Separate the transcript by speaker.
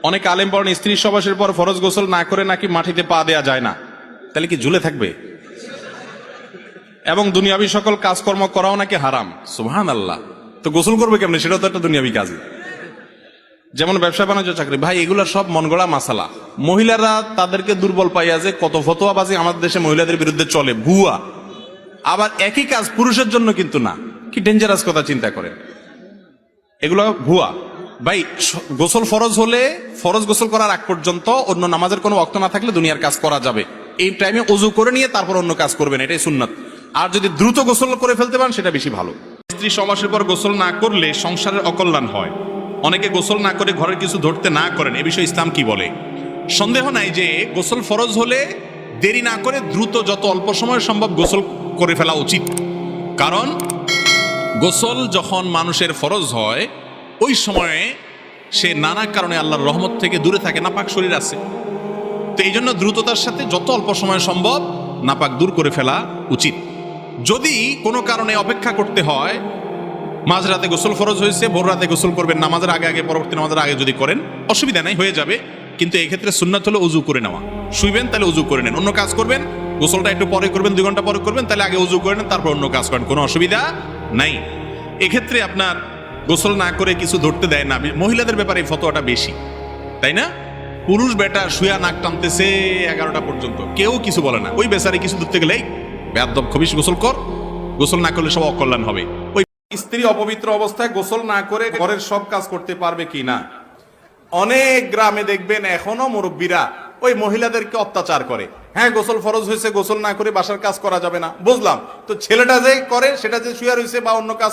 Speaker 1: অনেক আলেম পড়েন স্ত্রী সবাসের পর ফরজ গোসল না করে নাকি মাটিতে পা দেয়া যায় না, তাহলে কি ঝুলে থাকবে? এবং দুনিয়াবি সকল কাজকর্ম করাও নাকি হারাম। সুবহানাল্লাহ। তো গোসল করবে কেমনে? সেটা তো একটা দুনিয়াবি কাজ। যেমন ব্যবসা বাণিজ্য, চাকরি, ভাই এগুলা সব মন গড়া মাসালা। মহিলারা তাদেরকে দুর্বল পাইয়া যে কত ফতোয়াবাজি আমাদের দেশে মহিলাদের বিরুদ্ধে চলে, ভুয়া। আবার একই কাজ পুরুষের জন্য কিন্তু না। কি ডেঞ্জারাস কথা চিন্তা করেন, এগুলো ভুয়া। ভাই গোসল ফরজ হলে ফরজ গোসল করার আগ পর্যন্ত অন্য নামাজের কোনো ওয়াক্ত না থাকলে দুনিয়ার কাজ করা যাবে। এই টাইমে ওযু করে নিয়ে তারপর অন্য কাজ করবেন, এটাই সুন্নাত। আর যদি দ্রুত গোসল করে ফেলতে পারেন সেটা বেশি ভালো। স্ত্রী সমাসের পর গোসল না করলে সংসারের অকল্যাণ হয়। অনেকে গোসল না করে ঘরের কিছু ধরতে না করেন, এ বিষয়ে ইসলাম কি বলে? সন্দেহ নাই যে গোসল ফরজ হলে দেরি না করে দ্রুত যত অল্প সময় সম্ভব গোসল করে ফেলা উচিত। কারণ গোসল যখন মানুষের ফরজ হয় ওই সময়ে সে নানা কারণে আল্লাহর রহমত থেকে দূরে থাকে, নাপাক শরীর আছে। তো এই জন্য দ্রুততার সাথে যত অল্প সময় সম্ভব নাপাক দূর করে ফেলা উচিত। যদি কোনো কারণে অপেক্ষা করতে হয়, মাঝরাতে গোসল ফরজ হয়েছে, ভোর রাতে গোসল করবেন, নামাজের আগে আগে, পরবর্তী নামাজের আগে যদি করেন অসুবিধা নাই, হয়ে যাবে। কিন্তু এই ক্ষেত্রে সুন্নাত হলো উযু করে নেওয়া। শুইবেন তাহলে উযু করে নেন, অন্য কাজ করবেন গোসলটা একটু পরে করবেন, 2 ঘন্টা পরে করবেন, তাহলে আগে উযু করে নেন, তারপর অন্য কাজ করেন, কোনো অসুবিধা নাই। এক্ষেত্রে আপনার গোসল না করে কিছু ধরতে দেয় না। মহিলাদের ব্যাপারে এই ফতোয়াটা বেশি, তাই না? পুরুষ বেটা শুয়া নাক টানতেছে 11টা পর্যন্ত, কেউ কিছু বলে না। ওই বেচারে কিছু ধরতে গেলেই বেয়াদব খবিশ, গোসল কর, গোসল না করলে সব অকল্যাণ হবে। ওই স্ত্রী অপবিত্র অবস্থায় গোসল না করে ঘরের সব কাজ করতে পারবে কি না? অনেক গ্রামে দেখবেন এখনো মুরব্বীরা ওই মহিলাদেরকে অত্যাচার করে। হ্যাঁ, গোসল ফরজ হয়েছে, গোসল না করে বাসার কাজ করা যাবে না, বুঝলাম। তো ছেলেটা যে করে সেটা যে শুয়ে রয়েছে বা অন্য কাজ